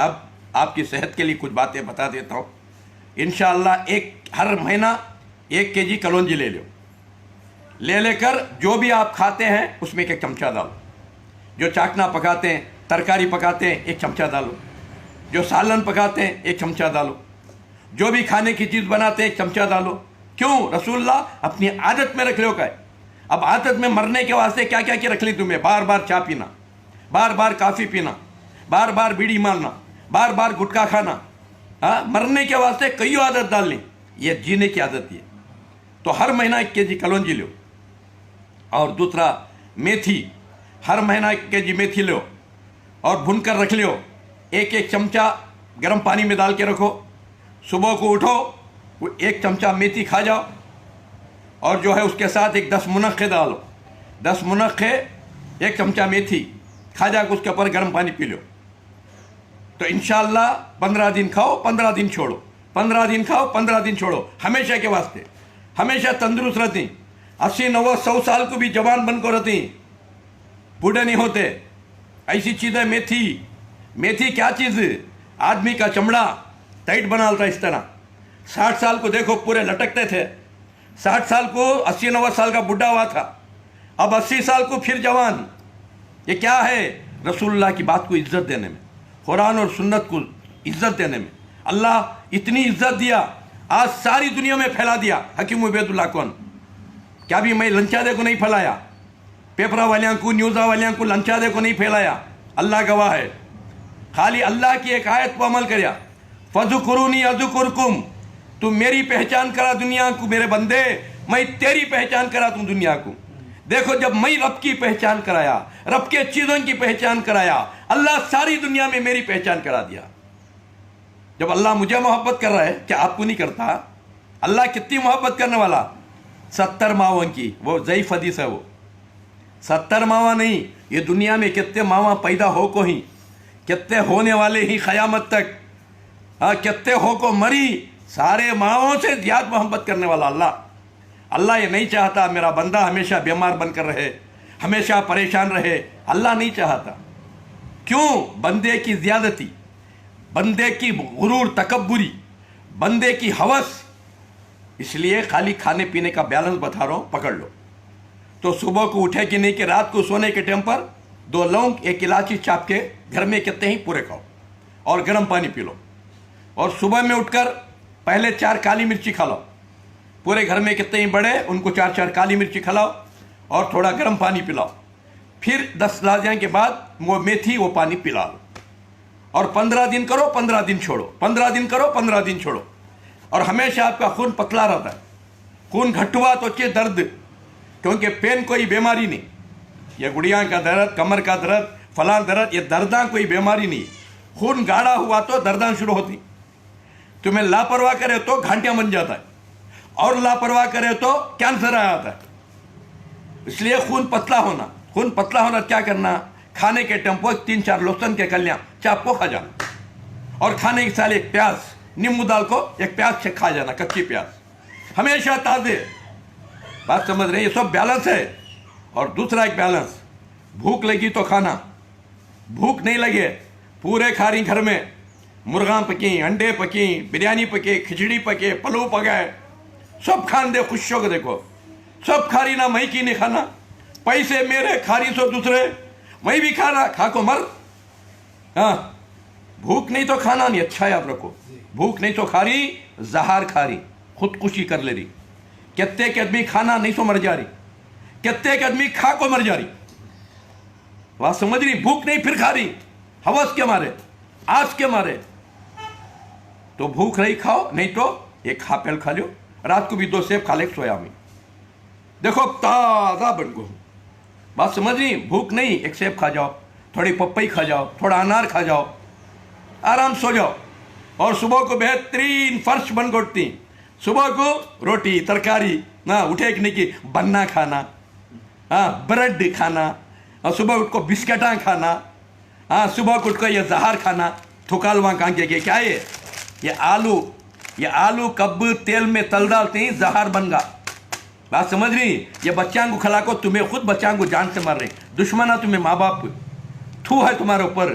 اب آپ کی صحت کے لیے کچھ باتیں بتا دیتا ہوں. انشاءاللہ ہر مہینہ 1 kg کلونجی لے لے کر جو بھی آپ کھاتے ہیں اس میں 1 چمچہ ڈالو. جو چاکنا پکاتے ہیں، ترکاری پکاتے ہیں، 1 چمچہ ڈالو. جو سالن پکاتے ہیں 1 چمچہ ڈالو. جو بھی کھانے کی چیز بناتے ہیں 1 چمچہ ڈالو. کیوں؟ رسول اللہ اپنی عادت میں رکھ لو کا ہے. اب عادت میں مرنے کے واسطے کیا کیا رکھ لی تمہیں؟ بار بار چائے پینا، بار بار کافی پینا، بار بار بیڑی مارنا، بار بار گٹکا کھانا. مرنے کے واسطے کئی عادت ڈالنی، یہ جینے کی عادت ہے. تو ہر مہینہ 1 kg کلونجی لو. اور دوسرا میتھی، ہر مہینہ 1 kg میتھی لو اور بھن کر رکھ لو. 1 چمچہ گرم پانی میں ڈال کے رکھو. صبح کو اٹھو 1 چمچہ میتھی کھا جاؤ اور جو ہے اس کے ساتھ 10 منقے ڈالو. 10 منقے 1 چمچہ میتھی کھا جا کے اس کے اوپر گرم پانی پی لو. تو انشاءاللہ 15 دن کھاؤ، 15 دن چھوڑو، 15 دن کھاؤ، 15 دن چھوڑو. ہمیشہ کے واسطے ہمیشہ تندرست رہتی. 80 90 100 سال کو بھی جوان بن کر رہتی، بوڑھے نہیں ہوتے. ایسی چیز ہے میتھی. میتھی کیا چیز؟ آدمی کا چمڑا ٹائٹ بناتا اس طرح. 60 سال کو دیکھو پورے لٹکتے تھے. 60 سال کو 80 90 سال کا بڈھا ہوا تھا، اب 80 سال کو پھر جوان. یہ کیا ہے؟ رسول اللہ کی بات کو عزت دینے میں، قرآن اور سنت کو عزت دینے میں. اللہ اتنی عزت دیا، آج ساری دنیا میں پھیلا دیا. حکیم عبید اللہ کون؟ کیا بھی میں لنچا دے کو نہیں پھیلایا؟ پیپرا والیاں کو، نیوزا والیاں کو لنچا دے کو نہیں پھیلایا. اللہ گواہ ہے. خالی اللہ کی ایک آیت کو عمل کریا، فَذْكُرُونِي أَذْكُرْكُمْ. تم میری پہچان کرا دنیا کو میرے بندے، میں تیری پہچان کرا تم دنیا کو. دیکھو جب میں رب کی پہچان کرایا، رب کے چیزوں کی پہچان کرایا، اللہ ساری دنیا میں میری پہچان کرا دیا. جب اللہ مجھے محبت کر رہا ہے، کیا آپ کو نہیں کرتا؟ اللہ کتنی محبت کرنے والا. 70 ماواں کی، وہ ضعیف حدیث ہے. وہ 70 ماواں نہیں، یہ دنیا میں کتنے ماواں پیدا ہو کو ہی، کتنے ہونے والے ہی قیامت تک، کتنے ہو کو مری. سارے ماؤں سے زیادہ محبت کرنے والا اللہ. اللہ یہ نہیں چاہتا میرا بندہ ہمیشہ بیمار بن کر رہے، ہمیشہ پریشان رہے. اللہ نہیں چاہتا. کیوں؟ بندے کی زیادتی، بندے کی غرور، تکبری، بندے کی ہوس. اس لیے خالی کھانے پینے کا بیلنس بتا رہا ہوں، پکڑ لو. تو صبح کو اٹھے کہ نہیں کہ رات کو سونے کے ٹائم پر 2 لونگ 1 الائچی چاپ کے گھر میں کتنے ہی پورے کھاؤ اور گرم پانی پی لو. اور صبح میں اٹھ کر پہلے 4 کالی مرچی کھا لو. پورے گھر میں کتنے ہی بڑے ان کو 4 کالی مرچی کھلاؤ اور تھوڑا گرم پانی پلاؤ. پھر 10 لازیاں کے بعد وہ میتھی وہ پانی پلا لو. اور 15 دن کرو، 15 دن چھوڑو، 15 دن کرو، 15 دن چھوڑو. اور ہمیشہ آپ کا خون پتلا رہتا ہے. خون گھٹوا تو چاہیے درد، کیونکہ پین کوئی بیماری نہیں. یہ گڑیاں کا درد، کمر کا درد، فلاں درد، یہ درداں کوئی بیماری نہیں. خون گاڑھا ہوا تو درداں شروع ہوتی. تمہیں لاپرواہ کرے تو گھانٹیاں بن جاتا ہے، اور لاپرواہ کرے تو کینسر آ جاتا ہے. اس لیے خون پتلا ہونا. خون پتلا ہونا کیا کرنا؟ کھانے کے ٹیمپو 3-4 لہسن کے کلیاں چاپ کو کھا جانا. اور کھانے کے ساتھ 1 پیاز نیمبو دال کو 1 پیاز سے کھا جانا، کچی پیاز، ہمیشہ تازے. بات سمجھ رہے ہیں؟ یہ سب بیلنس ہے. اور دوسرا ایک بیلنس، بھوک لگی تو کھانا، بھوک نہیں لگے پورے کھاری. گھر میں مرغاں پکیں، انڈے پکیں، بریانی پکے، کھچڑی پکے، پلو پکائے، سب کھان دے خوش ہو کے. دیکھو سب کھاری نہ، میں کی نہیں کھانا، پیسے میرے، کھاری سو دوسرے، میں بھی کھانا، کھا کو مر. ہاں بھوک نہیں تو کھانا نہیں. اچھا یاد رکھو، بھوک نہیں تو کھاری، زہار کھاری، خودکشی کر لے رہی. کتنے کے آدمی کھانا نہیں سو مر جا رہی، کتنے کے آدمی کھا کو مر جا رہی. بات سمجھ رہی؟ بھوک نہیں پھر کھا رہی، ہوس کے مارے، آس کے مارے. تو بھوک رہی کھاؤ، نہیں تو 1 ایپل کھا لو. رات کو بھی 2 سیب کھا لے سویا میں. دیکھو تازہ بن گو. بات سمجھ رہی؟ بھوک نہیں، 1 سیب کھا جاؤ، تھوڑی پپئی کھا جاؤ، تھوڑا انار کھا جاؤ، آرام سو جاؤ. اور صبح کو بہترین فرش بن گوٹتی. صبح کو روٹی ترکاری نہ اٹھے کہ نہیں کہ بننا کھانا، بریڈ کھانا، اور صبح اٹھ کو بسکٹاں کھانا، صبح کو اٹھ کو یہ زہار کھانا. تھکالواں کہاں کے کیا ہے؟ یہ آلو کب تیل میں تل ڈالتے ہیں، زہار بن گا. بات سمجھ رہی؟ یہ بچیاں کو کھلا کو، تمہیں خود بچیاں کو جان سے مار رہے. دشمنہ تمہیں ماں باپ، تھو ہے تمہارے اوپر.